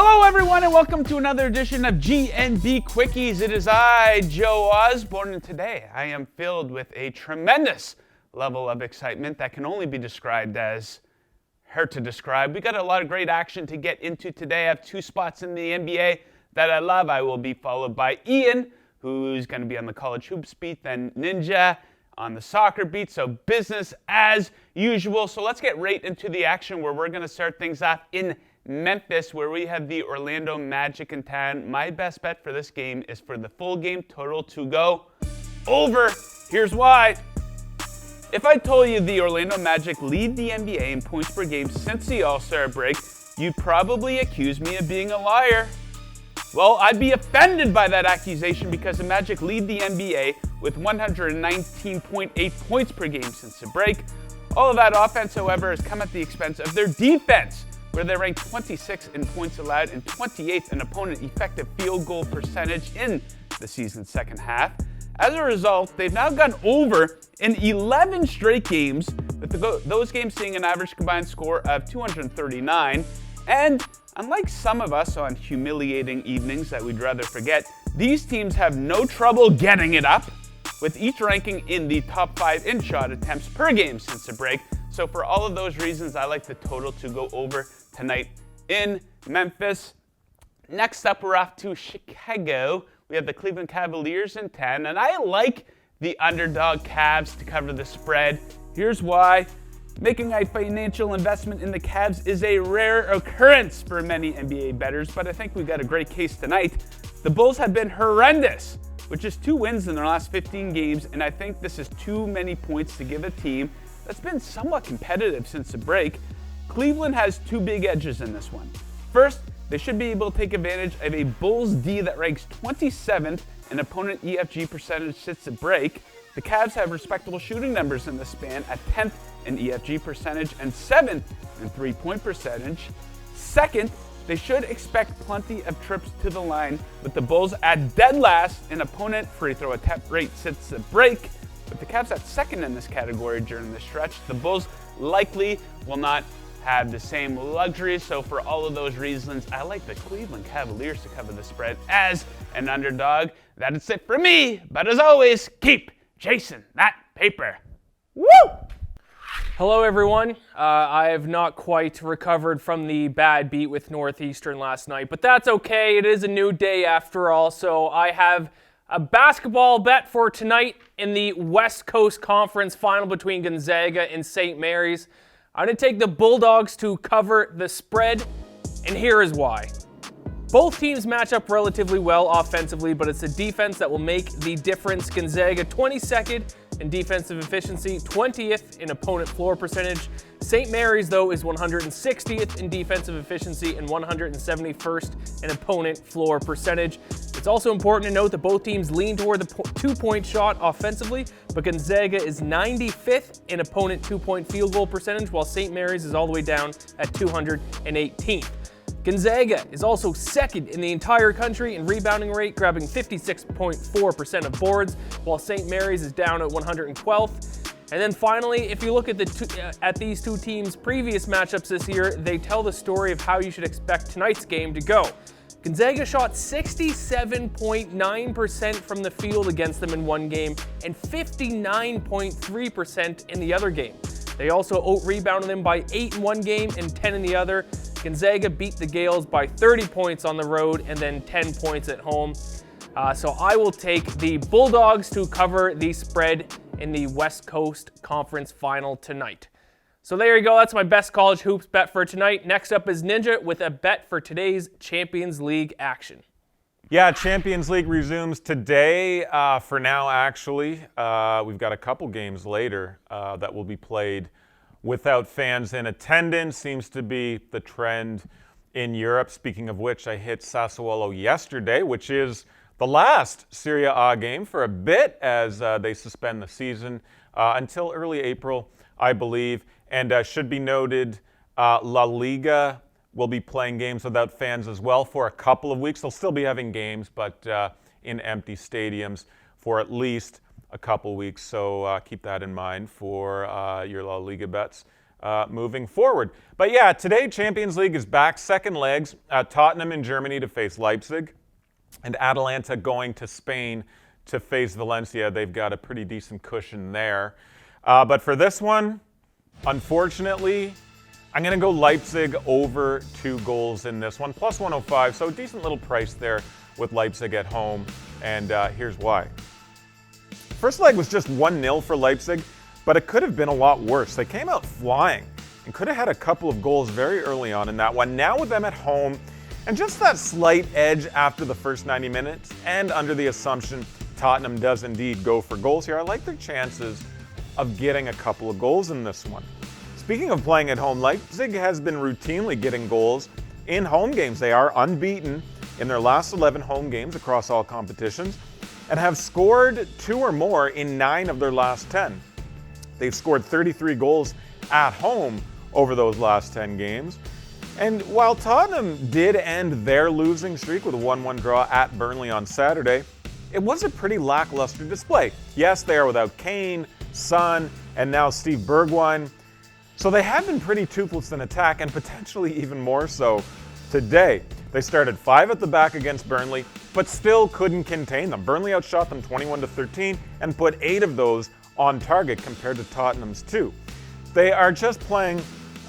Hello everyone and welcome to another edition of GNB Quickies. It is I, Joe Osborne, and today I am filled with a tremendous level of excitement that can only be described as hard to describe. We got a lot of great action to get into today. I have two spots in the NBA that I love. I will be followed by Iain, who's going to be on the college hoops beat, then Ninja on the soccer beat, so business as usual. So let's get right into the action where we're going to start things off in Memphis, where we have the Orlando Magic in town. My best bet for this game is for the full game total to go over. Here's why. If I told you the Orlando Magic lead the NBA in points per game since the All-Star break, you'd probably accuse me of being a liar. Well, I'd be offended by that accusation because the Magic lead the NBA with 119.8 points per game since the break. All of that offense, however, has come at the expense of their defense, where they rank 26th in points allowed and 28th in opponent effective field goal percentage in the season's second half. As a result, they've now gone over in 11 straight games, with those games seeing an average combined score of 239. And unlike some of us on humiliating evenings that we'd rather forget, these teams have no trouble getting it up, with each ranking in the top 5 in shot attempts per game since the break. So for all of those reasons, I like the total to go over tonight in Memphis. Next up, we're off to Chicago. We have the Cleveland Cavaliers in 10, and I like the underdog Cavs to cover the spread. Here's why. Making a financial investment in the Cavs is a rare occurrence for many NBA bettors, but I think we've got a great case tonight. The Bulls have been horrendous, with just 2 wins in their last 15 games, and I think this is too many points to give a team that's been somewhat competitive since the break. Cleveland has 2 big edges in this one. First, they should be able to take advantage of a Bulls D that ranks 27th in opponent EFG percentage since the break. The Cavs have respectable shooting numbers in this span at 10th in EFG percentage and 7th in three-point percentage. Second, they should expect plenty of trips to the line, with the Bulls at dead last in opponent free throw attempt rate since the break. With the Cavs at second in this category during this stretch, the Bulls likely will not have the same luxury. So for all of those reasons, I like the Cleveland Cavaliers to cover the spread as an underdog. That is it for me. But as always, keep chasing that paper. Woo! Hello, everyone. I have not quite recovered from the bad beat with Northeastern last night, but that's okay. It is a new day after all. So I have a basketball bet for tonight in the West Coast Conference final between Gonzaga and St. Mary's. I'm going to take the Bulldogs to cover the spread, and here is why. Both teams match up relatively well offensively, but it's the defense that will make the difference. Gonzaga 22nd in defensive efficiency, 20th in opponent floor percentage. St. Mary's, though, is 160th in defensive efficiency and 171st in opponent floor percentage. It's also important to note that both teams lean toward the 2-point shot offensively, but Gonzaga is 95th in opponent 2-point field goal percentage, while St. Mary's is all the way down at 218th. Gonzaga is also second in the entire country in rebounding rate, grabbing 56.4% of boards, while St. Mary's is down at 112th. And then finally, if you look at these two teams' previous matchups this year, they tell the story of how you should expect tonight's game to go. Gonzaga shot 67.9% from the field against them in one game and 59.3% in the other game. They also out-rebounded them by 8 in one game and 10 in the other. Gonzaga beat the Gales by 30 points on the road and then 10 points at home. So I will take the Bulldogs to cover the spread in the West Coast Conference Final tonight. So there you go. That's my best college hoops bet for tonight. Next up is Ninja with a bet for today's Champions League action. Yeah, Champions League resumes today for now, actually. We've got a couple games later that will be played without fans in attendance. Seems to be the trend in Europe. Speaking of which, I hit Sassuolo yesterday, which is the last Serie A game for a bit as they suspend the season until early April, I believe. And should be noted, La Liga will be playing games without fans as well for a couple of weeks. They'll still be having games, but in empty stadiums for at least a couple weeks. So keep that in mind for your La Liga bets. moving forward. But yeah, today Champions League is back, second legs. Tottenham in Germany to face Leipzig, and Atalanta going to Spain to face Valencia. They've got a pretty decent cushion there. But for this one, unfortunately, I'm going to go Leipzig over 2 goals in this one, plus 105. So a decent little price there with Leipzig at home, and here's why. First leg was just 1-0 for Leipzig, but it could have been a lot worse. They came out flying and could have had a couple of goals very early on in that one. Now with them at home, and just that slight edge after the first 90 minutes, and under the assumption Tottenham does indeed go for goals here, I like their chances of getting a couple of goals in this one. Speaking of playing at home, Leipzig has been routinely getting goals in home games. They are unbeaten in their last 11 home games across all competitions and have scored 2 or more in 9 of their last 10. They've scored 33 goals at home over those last 10 games. And while Tottenham did end their losing streak with a 1-1 draw at Burnley on Saturday, it was a pretty lackluster display. Yes, they are without Kane, Son, and now Steve Bergwijn. So they have been pretty toothless in attack, and potentially even more so today. They started 5 at the back against Burnley, but still couldn't contain them. Burnley outshot them 21-13 and put 8 of those on target compared to Tottenham's 2. They are just playing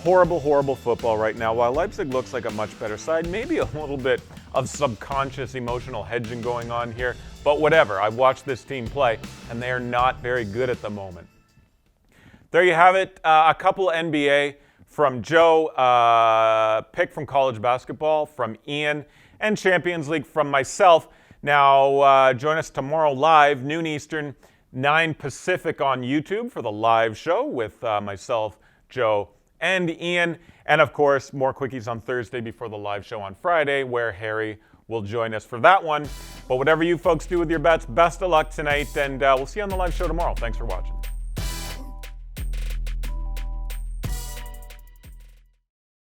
horrible, horrible football right now, while Leipzig looks like a much better side. Maybe a little bit of subconscious emotional hedging going on here, but whatever. I've watched this team play, and they are not very good at the moment. There you have it. A couple NBA from Joe, pick from college basketball from Iain, and Champions League from myself. Now, join us tomorrow live, noon Eastern, 9 Pacific on YouTube for the live show with myself, Joe, and Iain. And of course, more quickies on Thursday before the live show on Friday, where Harry will join us for that one. But whatever you folks do with your bets, best of luck tonight, and we'll see you on the live show tomorrow. Thanks for watching.